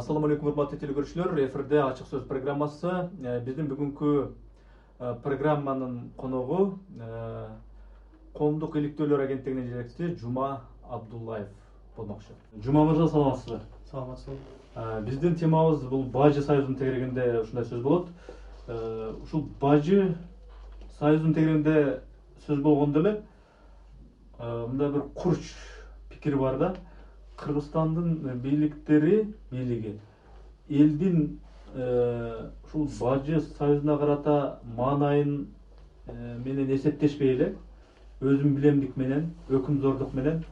Ассаламу алейкум, урматтуу телекөрүүчүлөр. Эфирде ачык сөз программасы. Биздин бүгүнкү программанын коногу Коомдук иликтөөлөр агенттигинин жетекчиси Жума Абдуллаев болмокчу. Жума мырза, саламатсызбы? Саламатсызбы. Биздин темабыз бул Бажы союзунун тегерегинде ушундай сөз болот. Ушул Бажы союзунун тегерегинде сөз болгондо эле мындай бир курч пикир бар да. Кыргызстандын бийлиги элдин ушул Бажы союзуна карата маанайын менен эсептешпей эле өзүн билемдик менен, өкүмзордук менен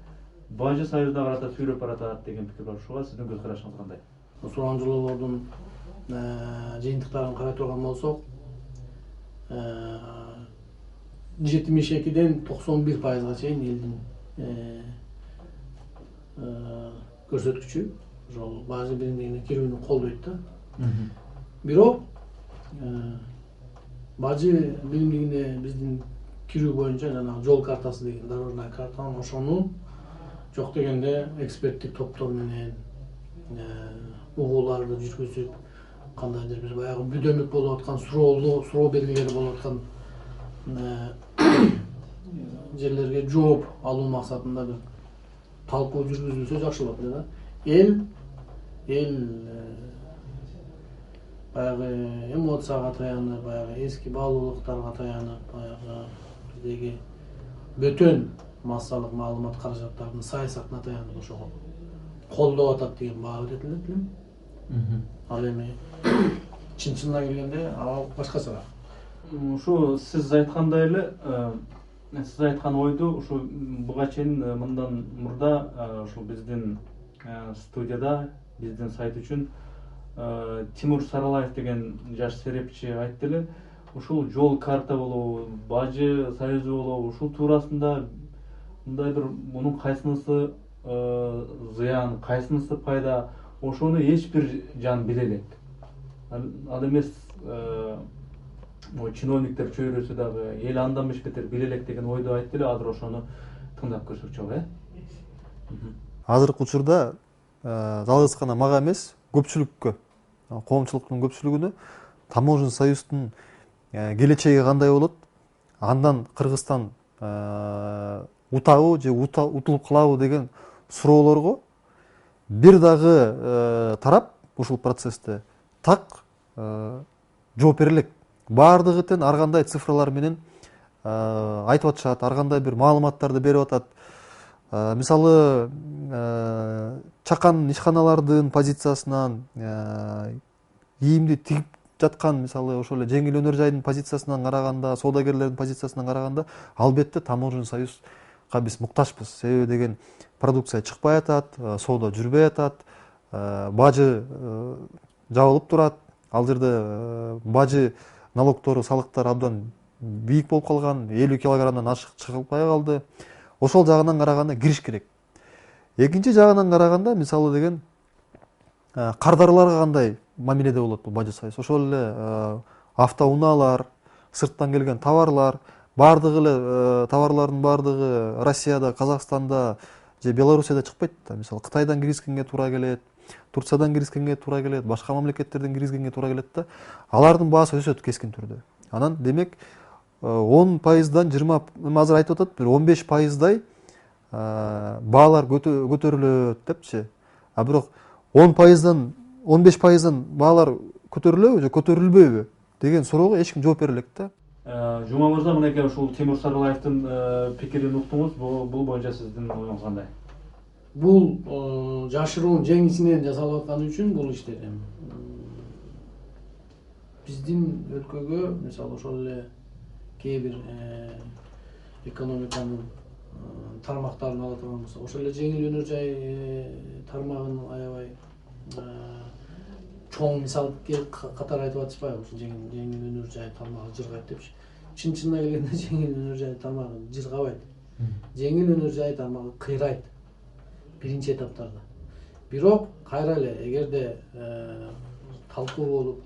Бажы союзуна карата сүйрөп баратат деген пикир бар. Ушуга сиздин көз карашыңыз кандай? Сурамжылоолордун жыйынтыктарын карай турган болсок, 72ден 91%га чейин элдин көрсөткүчү ошол Бажы биримдигине кирүүнү колдойт да. Бирок Бажы биримдигине биздин кирүү боюнча жанагы жол картасы деген дорожная карта, ошону жок дегенде эксперттик топтор менен угууларды жүргүзүп, кандайдыр бир баягы бүдөмүк болуп аткан суроо белгилери болуп аткан жерлерге жооп алуу максатында бир талкуу жүргүзүлсө жакшы болот эле да. Эл баягы эмоцияга таянып, баягы эски баалуулуктарга таянып, баягы биздеги бөтөн массалык маалымат каражаттарынын саясатына таянып ошого колдоп атат деген баа берет элем. Ал эми чын-чынына келгенде ал башкачараак. Ушу сиз айткандай эле, сиз айткан ойду ушу буга чейин мындан мурда ушул биздин студияда, биздин сайт үчүн Тимур Саралаев деген жаш серепчи айтты эле. Ушул жол карта болобу, Бажы союзу болобу, ушул туурасында мындай бир мунун кайсынысы зыян, кайсынысы пайда, ошону эч бир жан биле элек. Ал эмес чиновниктер чөйрөсү дагы эл андан беш бетер биле элек деген ойду айтты эле. Азыр ошону тыңдап көрсөк жок, Азыркы учурда жалгыз гана мага эмес, көпчүлүккө, коомчулуктун көпчүлүгүнө таможенный союздун келечеги кандай болот, андан Кыргызстан утабы же утулуп калабы деген суроолорго бир дагы тарап ушул процессте так жооп бере элек. Баардыгы тең ар кандай цифралар менен айтып атышат, ар кандай бир маалыматтарды берип атат. Мисалы, чакан ишканалардын позициясынан, кийимди тигип жаткан, мисалы, ошол эле жеңил өнөр жайдын позициясынан караганда, соодагерлердин позициясынан караганда, албетте таможенный союзга биз муктажбыз. Себеби деген продукция чыкпай атат, соода жүрбөй атат, Бажы жабылып турат. Ал жерде Бажы налогтору, салыктар абдан бийик болуп калган, 50 килограммдан ашык чыгылбай калды. Ошол жагынан караганда кириш керек. Экинчи жагынан караганда, мисалы деген кардарларга кандай мамиледе болот бул Бажы союз? Ошол эле автоунаалар, сырттан келген товарлар, баардыгы эле товарлардын баардыгы Россияда, Казакстанда же Белоруссияда чыкпайт да. Мисалы, Кытайдан киргизгенге туура келет, Турциядан киргизгенге туура келет, башка мамлекеттерден киргизгенге туура келет да. Алардын баасы өсөт кескин түрдө. Анан демек 10%дан 20, азыр айтып атат, бир 15%дай баалар көтөрүлөт депчи. А бирок 10%дан 15%дан баалар көтөрүлөбү же көтөрүлбөйбү деген суроого эч ким жооп бере элек да. Жума мырза, мынакей ушул Тимур Саралаевдин пикирин уктуңуз. Бул боюнча сиздин оюңуз кандай? Бул жашыруун жеңисинен жасалып атканы үчүн бул иштер биздин өлкөгө, мисалы, ошол эле кээ бир экономиканын тармактарын ала турган болсок, ошол эле жеңил өнөр жай тармагын аябай чоң мисал катары айтып атышпайбы? Ушул жеңил өнөр жай тармагы жыргайт депчи. Чын-чынына келгенде жеңил өнөр жай тармагы жыргабайт. Жеңил өнөр жай тармагы кыйрайт биринчи этаптарда. Бирок кайра эле эгерде талкуу болуп,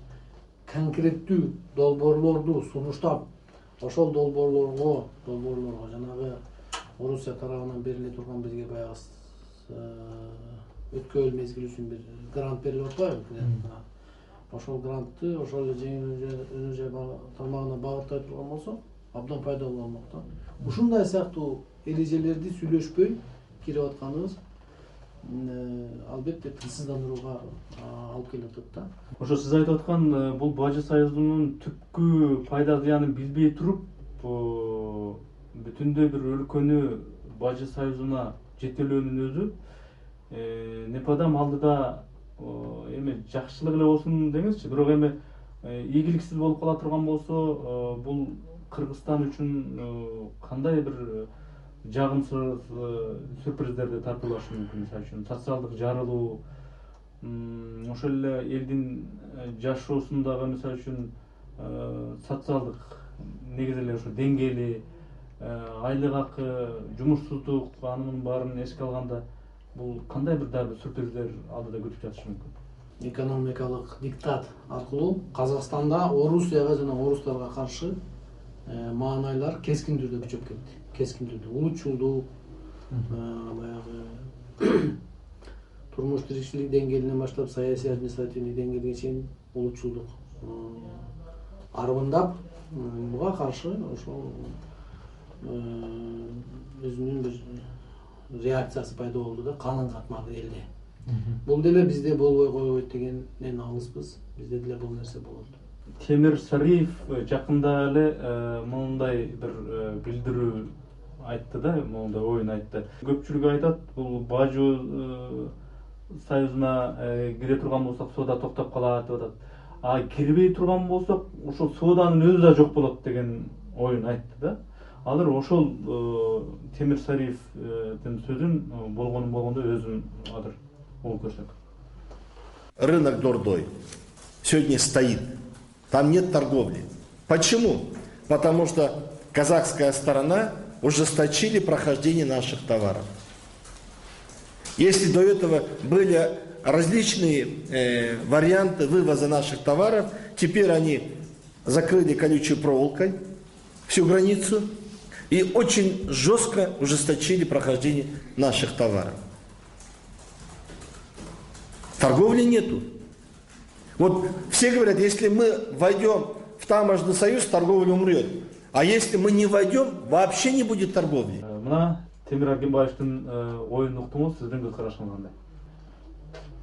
конкреттүү долбоорлорду сунуштап, ошол долбоорлорго жанагы Орусия тарабынан бериле турган бизге баягы өткөн мезгил үчүн бир грант берилип атпайбы? Ошол грантты ошол эле жеңил өнөр жай тармагына багыттай турган болсо абдан пайдалуу болмок да. Ушундай сыяктуу эрежелерди сүйлөшпөй кирип атканыбыз албетте тынчсыздандырууга алып келип атат да. Ошо сиз айтып аткан бул бажы союзунун түпкү пайда зыянын билбей туруп бүтүндөй бир өлкөнү бажы союзуна жетелөөнүн өзү непадам алдыда эми жакшылык эле болсун деңизчи, бирок эми ийгиликсиз болуп кала турган болсо бул Кыргызстан үчүн кандай бир жагымсыз сюрприздерди тартуулашы мүмкүн. Мисалы үчүн социалдык жарылуу, ошол эле элдин жашоосундагы мисалы үчүн социалдык негизи эле ошо деңгээли, айлык акы, жумушсуздук, анын баарын эске алганда бул кандай бир дагы сюрприздер алдыда күтүп жатышы мүмкүн? Экономикалык диктат аркылуу Казакстанда Орусияга жана орустарга каршы маанайлар кескин түрдө күчөп кетти. Кескин түрдө улутчулдук, баягы турмуш тиричилик деңгээлинен баштап саясий административный деңгээлге чейин улутчулдук арбындап, буга каршы ошол өзүнүн бир реакциясы пайда болду да, канын катмады элде. Бул деле бизде болбой койбойт дегенден алыспыз. Бизде деле бул нерсе болот. Темир Сариев жакында эле мындай бир билдирүү айтты да, мындай оюн айтты. Көпчүлүк айтат, бул бажы союзуна кире турган болсок соода токтоп калат деп атат. А кирбей турган болсок ошол сооданын өзү да жок болот деген оюн айтты да. Алар ошол Темир Сариевдин сөзүн болгондо өзүм азыр угуп көрсөк. Рынок Дордой сегодня стоит. Там нет торговли. Почему? Потому что казахская сторона ужесточили прохождение наших товаров. Если до этого были различные варианты вывоза наших товаров, теперь они закрыли колючей проволокой всю границу и очень жестко ужесточили прохождение наших товаров. Торговли нету. Вот все говорят, если мы войдем в таможенный союз, торговля умрет. А если мы не войдем, вообще не будет торговли. Мына Темир Аргенбаевдин оюн уктуңуз, сиздин көз карашыңыз кандай?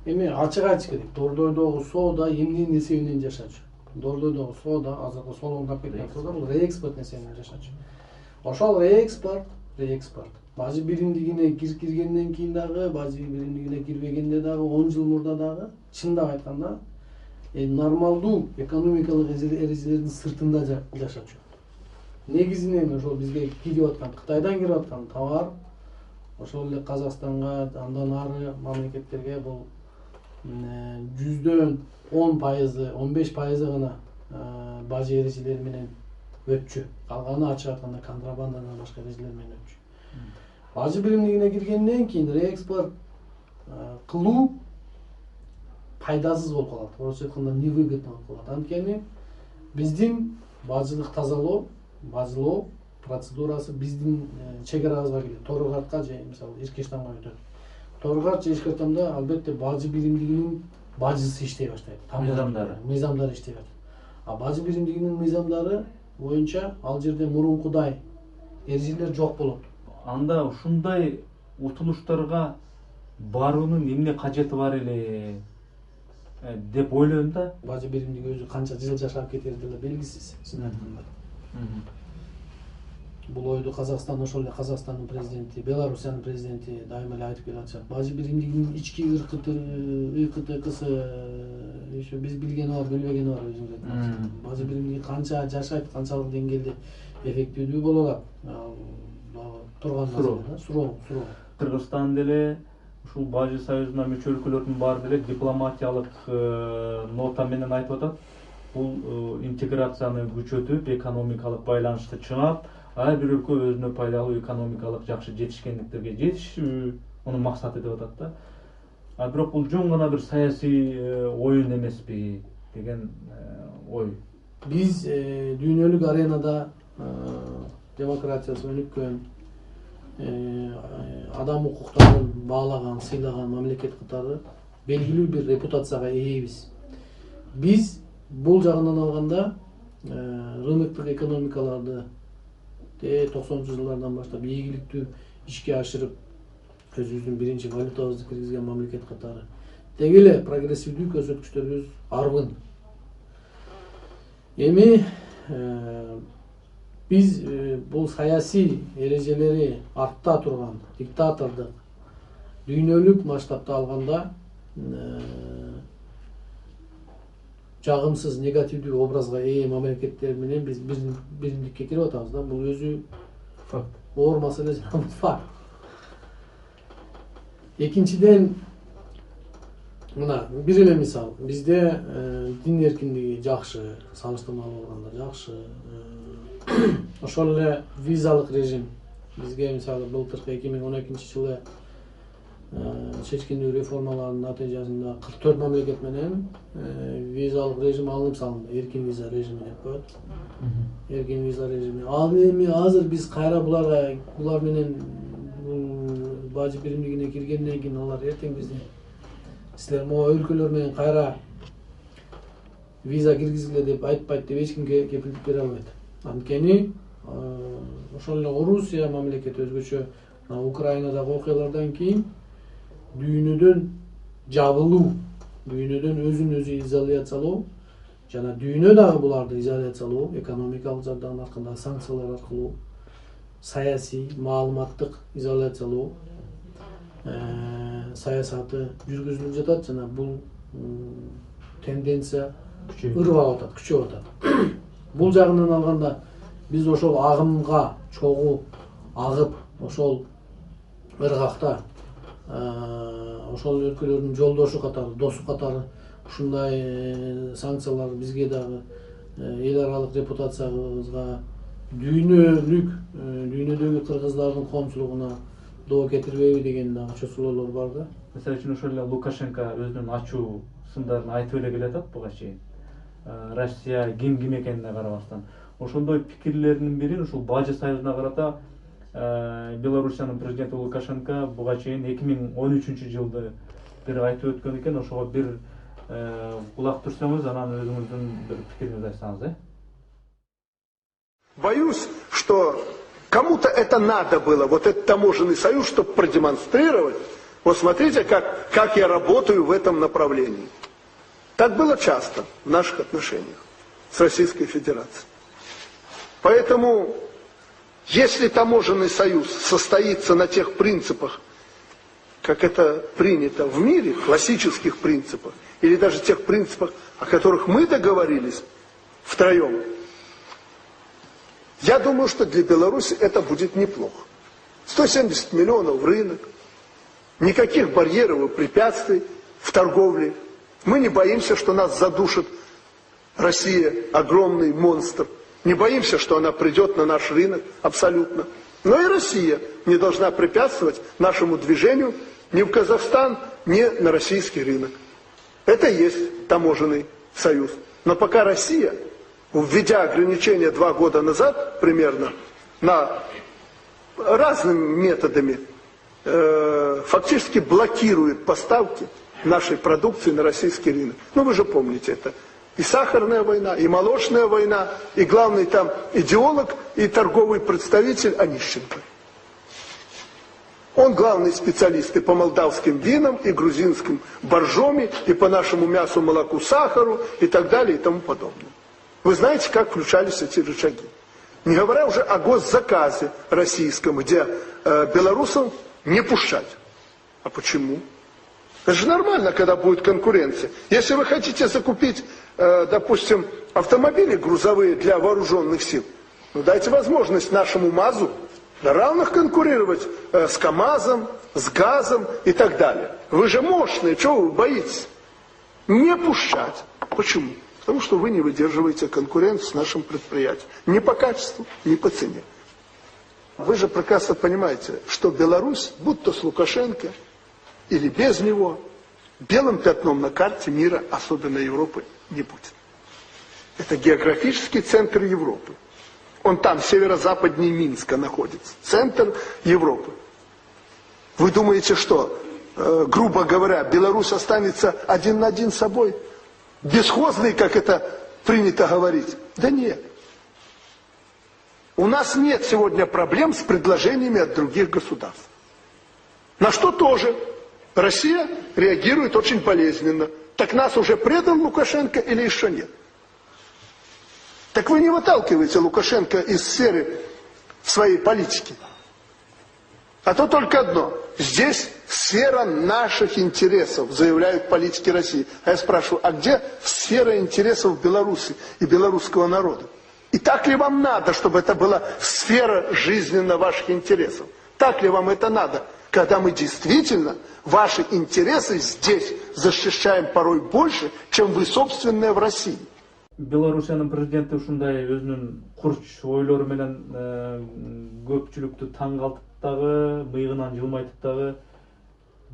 Эми ачык айтыш керек. Дордойдогу соода эмненин эсебинен жашачу? Дордойдогу соода, азыркы солоңдап кеткен соода бул реэкспорт эсебинен жашачу. Ошол реэкспорт бажы биримдигине киргенден кийин дагы, бажы биримдигине кирбегенде дагы 10 жыл мурда дагы чындап айтканда нормалдуу экономикалык эрежелердин сыртында жашачу. Негизинен ошол бизге кирип аткан, Кытайдан кирип аткан товар ошол эле Казакстанга, андан ары мамлекеттерге бул 100дөн 10%, 15% гана бажы эрежелери менен өтчү. Калганы ачык айтканда контрабандадан башка эрежелер менен өтчү. Бажы биримдигине киргенден кийин реэкспорт кылуу пайдасыз болуп калат. Орусча айтканда невыгодно болуп калат. Анткени биздин бажылык тазалоо, бажылоо процедурасы биздин чек арабызга келет. Торгартка же мисалы Иркештамга өтөт. Торгарт же Ишкертамда албетте бажы биримдигинин бажысы иштей баштайт. Мыйзамдары иштей баштайт. А бажы биримдигинин мыйзамдары боюнча ал жерде мурункудай эрежелер жок болот. Анда ушундай утулуштарга баруунун эмне кажети бар эле деп ойлойм да. Бажы биримдиги өзү канча жыл жашап кетери деле белгисиз, чын айтканда. Бул ойду Казакстан, ошол эле Казакстандын президенти, Белоруссиянын президенти дайыма эле айтып келатышат. Бажы биримдигинин ички ыкытыкысы еще биз билгени бар, билбегени бар өзүңүз айтасыз. Бажы биримдиги канча жашайт, канчалык деңгээлде эффективдүү боло алат? Турган маселе, суроо. Кыргызстан деле ушул бажы союзуна мүчө өлкөлөрдүн баары деле дипломатиялык нота менен айтып атат. Бул интеграцияны күчөтүп, экономикалык байланышты чыңап, ар бир өлкө өзүнө пайдалуу экономикалык жакшы жетишкендиктерге жетишүү мунун максаты деп атат да. А бирок бул жөн гана бир саясий оюн эмеспи деген ой. Биз дүйнөлүк аренада демократиясы өнүккөн, адам укуктарын баалаган, сыйлаган мамлекет катары белгилүү бир репутацияга ээбиз. Биз бул жагынан алганда рыноктук экономикаларды 90-жылдардан баштап ийгиликтүү ишке ашырып, өзүбүздүн биринчи валютабызды киргизген мамлекет катары деги эле прогрессивдүү көрсөткүчтөрүбүз арбын. Эми биз бул саясий эрежелери артта турган диктатордук дүйнөлүк масштабта алганда жагымсыз негативдүү образга ээ мамлекеттер менен биз биримдикке кирип атабыз да. Бул өзү Факт. оор маселе, факт. Экинчиден, мына бир эле мисал, бизде дин эркиндиги жакшы, салыштырмалуу алганда жакшы. Ошол эле визалык режим бизге мисалы былтыркы 2012-жылы чечкиндүү реформалардын натыйжасында 44 мамлекет менен визалык режим алынып салынды. Эркин виза режими деп коет. Эркин виза режими. Ал эми азыр биз кайра булар менен бажы биримдигине киргенден кийин алар эртең бизди силер могу өлкөлөр менен кайра виза киргизгиле деп айтпайт деп эч кимге кепилдик бере албайт. Анткени ошол эле Орусия мамлекети өзгөчө Украинадагы окуялардан кийин дүйнөдөн жабылуу, дүйнөдөн өзүн өзү изоляциялоо жана дүйнө дагы буларды изоляциялоо, экономикалык жардам аркылуу, санкциялар аркылуу, саясий, маалыматтык изоляциялоо саясаты жүргүзүлүп жатат жана бул тенденция ырбап атат, күчөп атат. Бул жагынан алганда биз ошол агымга чогуу агып, ошол ыргакта ошол өлкөлөрдүн жолдошу катары, досу катары ушундай санкциялар бизге дагы эл аралык репутациябызга, дүйнөдөгү кыргыздардын коомчулугуна доо кетирбейби деген дагы чөчүлөөлөр бар да. Мисалы үчүн ошол эле Лукашенко өзүнүн ачуу сындарын айтып эле келатат буга чейин. Россия ким экенине карабастан. Ошондой пикирлеринин бирин ушул Бажы союзуна карата Белоруссиянын президенти Лукашенко буга чейин 2013-жылды бир айтып өткөн экен. Ошого бир кулак түрсөңүз, анан өзүңүздүн бир пикириңизди айтсаңыз, Боюсь, что кому-то это надо было, вот этот таможенный союз, чтобы продемонстрировать. Вот смотрите, как я работаю в этом направлении. Так было часто в наших отношениях с Российской Федерацией. Поэтому, если таможенный союз состоится на тех принципах, как это принято в мире, классических принципах, или даже тех принципах, о которых мы договорились втроем, я думаю, что для Беларуси это будет неплохо. 170 миллионов в рынок, никаких барьеров и препятствий в торговле. Мы не боимся, что нас задушит Россия, огромный монстр. Не боимся, что она придет на наш рынок, абсолютно. Но и Россия не должна препятствовать нашему движению ни в Казахстан, ни на российский рынок. Это и есть таможенный союз. Но пока Россия, введя ограничения 2 года назад примерно, разными методами фактически блокирует поставки нашей продукции на российский рынок. Ну вы же помните это. И сахарная война, и молочная война, и главный там идеолог и торговый представитель Онищенко. Он главный специалист и по молдавским винам, и грузинским боржоми, и по нашему мясу, молоку, сахару, и так далее, и тому подобное. Вы знаете, как включались эти рычаги. Не говоря уже о госзаказе российском, где белорусам не пущать. А почему? Это же нормально, когда будет конкуренция. Если вы хотите закупить, допустим, автомобили грузовые для вооруженных сил, ну дайте возможность нашему МАЗу на равных конкурировать с КАМАЗом, с ГАЗом и так далее. Вы же мощные, чего вы боитесь? Не пущать. Почему? Потому что вы не выдерживаете конкуренцию с нашим предприятием. Ни по качеству, ни по цене. Вы же прекрасно понимаете, что Беларусь, будь то с Лукашенко или без него, белым пятном на карте мира, особенно Европы, не будет. Это географический центр Европы. Он там, северо-западнее Минска находится. Центр Европы. Вы думаете, что, грубо говоря, Беларусь останется один на один с собой? Бесхозный, как это принято говорить? Да нет. У нас нет сегодня проблем с предложениями от других государств. На что тоже Россия реагирует очень болезненно. Так нас уже предал Лукашенко или еще нет? Так вы не выталкиваете Лукашенко из сферы своей политики. А то только одно. Здесь сфера наших интересов, заявляют политики России. А я спрашиваю, а где сфера интересов Беларуси и белорусского народа? И так ли вам надо, чтобы это была сфера жизненно ваших интересов? Так ли вам это надо, когда мы действительно ваши интересы здесь защищаем порой больше, чем вы собственные в России? Белоруссиянын президенти ушундай өзүнүн курч ойлору менен көпчүлүктү таң калтып дагы, мыйыгынан жылмайтып дагы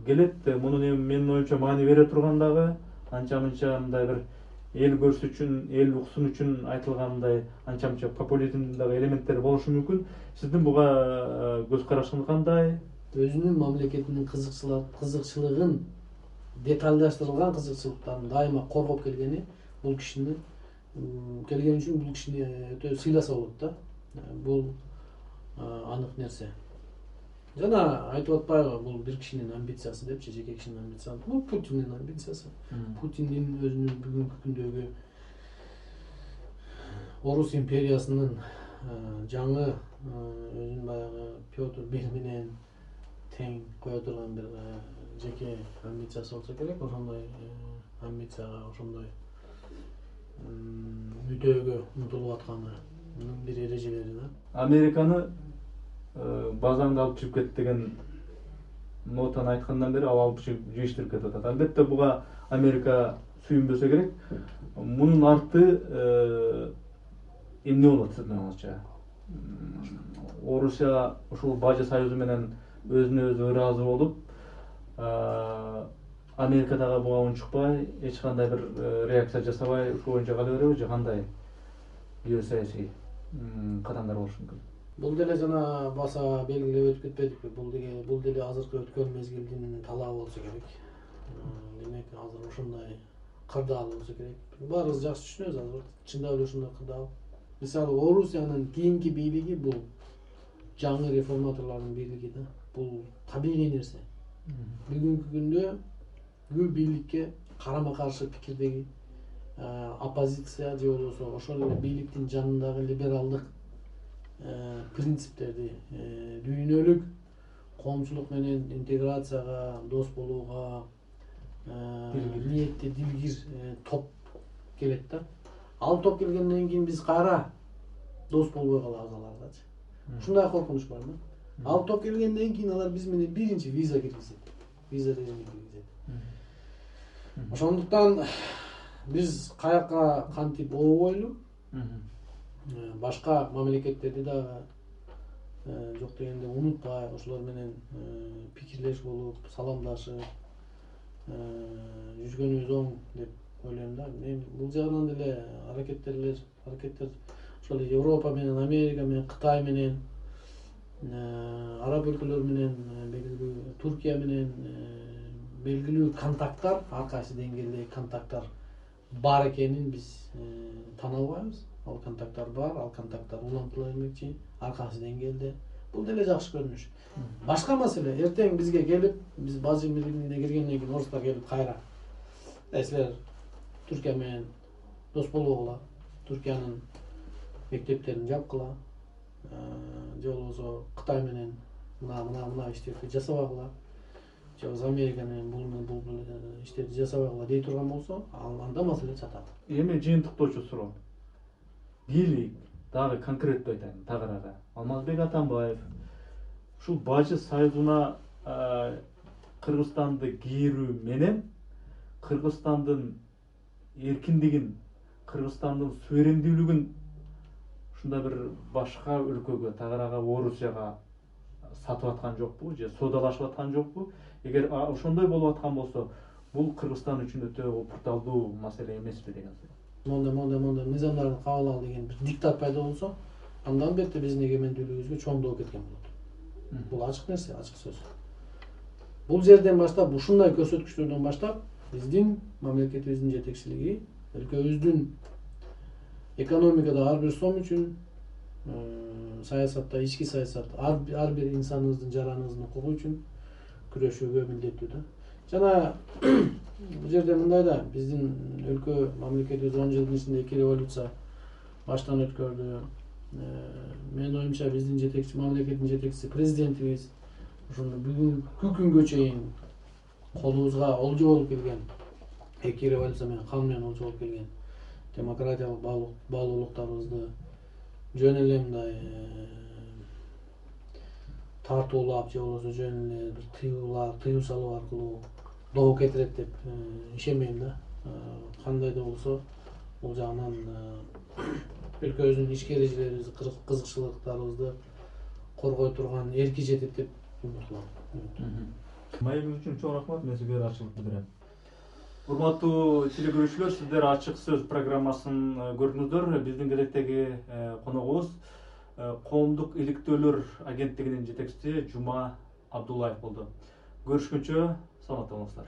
келет. Мунун эми менин оюмча маани бере турган дагы анча-мынча мындай бир эл көрсү үчүн, эл уксун үчүн айтылгандай анча-мынча популизм дагы элементтер болушу мүмкүн. Сиздин буга көз карашыңыз кандай? Өзүнүн мамлекетинин кызыкчылыгын, детальдаштырылган кызыкчылыктарын дайыма коргоп келгени бул кишини келген үчүн бул кишини өтө сыйласа болот да. Бул анык нерсе. Жана айтып атпайбы, бул бир кишинин амбициясы депчи, жеке кишинин амбициясы. Бул Путиндин амбициясы. Путиндин өзүнүн бүгүнкү күндөгү Орус империясынын жаңы өзүнүн баягы Петр Бир менен тең кое турган бир жеке амбициясы болсо керек. Ошондой амбицияга, ошондой мүддөөгө умтулуп атканынын бир эрежелери да. Американы базаңды алып чыгып кет деген нотаны айткандан бери ал алып чыгып жыйыштырып кетип атат. Албетте буга Америка сүйүнбөсө керек. Мунун арты эмне болот сиздин оюңузча? Орусия ушул Бажы союзу менен өзүнө өзү ыраазы болуп, Америка дагы буга унчукпай, эч кандай бир реакция жасабай ушул боюнча кала береби же кандай геосаясий кадамдар болушу мүмкүн? Бул деле жана баса белгилеп өтүп кетпедикпи? Бул деле азыркы өткөн мезгилдин талабы болсо керек. Демек азыр ушундай кырдаал болсо керек. Баарыбыз жакшы түшүнөбүз азыр. Чындап эле ушундай кырдаал. Мисалы Орусиянын кийинки бийлиги бул жаңы реформаторлордун бийлиги да. Бул табигый нерсе. Бүгүнкү күндө бул бийликке карама каршы пикирдеги оппозиция же болбосо ошол эле бийликтин жанындагы либералдык принциптерди дүйнөлүк коомчулук менен интеграцияга, дос болууга ниетте дилгир топ келет да. Ал топ келгенден кийин биз кайра дос болбой калабыз алардачы. Ушундай коркунуч бар да. Ал топ келгенден кийин алар биз менен биринчи виза киргизет. Виза режими киргизет. Ошондуктан биз каяка кантип обойлу башка мамлекеттерди да жок дегенде унутпай, ошолор менен пикирлеш болуп, саламдашып жүргөнүбүз оң деп ойлойм да. Мен бул жагынан деле аракеттер ошол Европа менен, Америка менен, Кытай менен, араб өлкөлөр менен, белгилүү Туркия менен белгилүү контакттар, ар кайсы деңгээлдеги контакттар бар экенин биз тана албайбыз. Ал контакттар бар, ал контакттар улантыла бермекчи, ар кайсы деңгээлде. Бул деле жакшы көрүнүш. Башка маселе, эртең бизге келип, биз Бажы милигине киргенден кийин орустар келип кайра силер Түркия менен дос болбогула, Түркиянын мектептерин жапкыла, же болбосо Кытай менен мына иштерди жасабагыла, же болбосо Америка менен бул иштерди жасабагыла дей турган болсо, анда маселе чатат. Эми жыйынтыктоочу суроо. Бийлик дагы конкреттүү айтайын, тагыраагы. Алмазбек Атамбаев ушул Бажы союзуна Кыргызстанды кийирүү менен Кыргызстандын эркиндигин, Кыргызстандын суверендүүлүгүн ушундай бир башка өлкөгө, тагыраагы Орусияга сатып аткан жокпу же соодалашып аткан жокпу? Эгер ошондой болуп аткан болсо, бул Кыргызстан үчүн өтө опурталдуу маселе эмеспи деген сөз. Мондай мыйзамдарды кабыл ал деген бир диктат пайда болсо, андан бетте биздин эгемендүүлүгүбүзгө чоңдоп кеткен болот. Бул ачык нерсе, ачык сөз. Бул жерден баштап, ушундай көрсөткүчтөрдөн баштап биздин мамлекетибиздин жетекчилиги өлкөбүздүн экономикада ар бир сом үчүн, саясатта, ички саясатта ар бир инсаныбыздын жараныбыздын укугу үчүн күрөшүүгө милдеттүү да. Жана бул жерде мындай да, биздин өлкө мамлекетибиз 10 жылдын ичинде 2 революция баштан өткөрдү. Менин оюмча биздин жетекчи, мамлекеттин жетекчиси президентибиз ушуну бүгүнкү күнгө чейин колубузга олжо болуп келген, 2 революция менен кан менен олжо болуп келген демократиялык баалуулуктарыбызды жөн эле мындай тартуулап же болбосо жөн эле бир тыюу салуу аркылуу доо кетирет деп ишенбейм да. Кандай да болсо бул жагынан өлкөбүздүн ички эрежелерибизди, кызыкчылыктарыбызды коргой турган эрки жетет деп үмүт кылам. Маегиңиз үчүн чоң рахмат. Мен сизге ачык билдирем. Урматтуу телекөрүүчүлөр, сиздер ачык сөз программасын көрдүңүздөр. Биздин кезектеги коногубуз Коомдук иликтөөлөр агенттигинин жетекчиси Жума Абдуллаев болду. Көрүшкөнчө саламатта болуңуздар.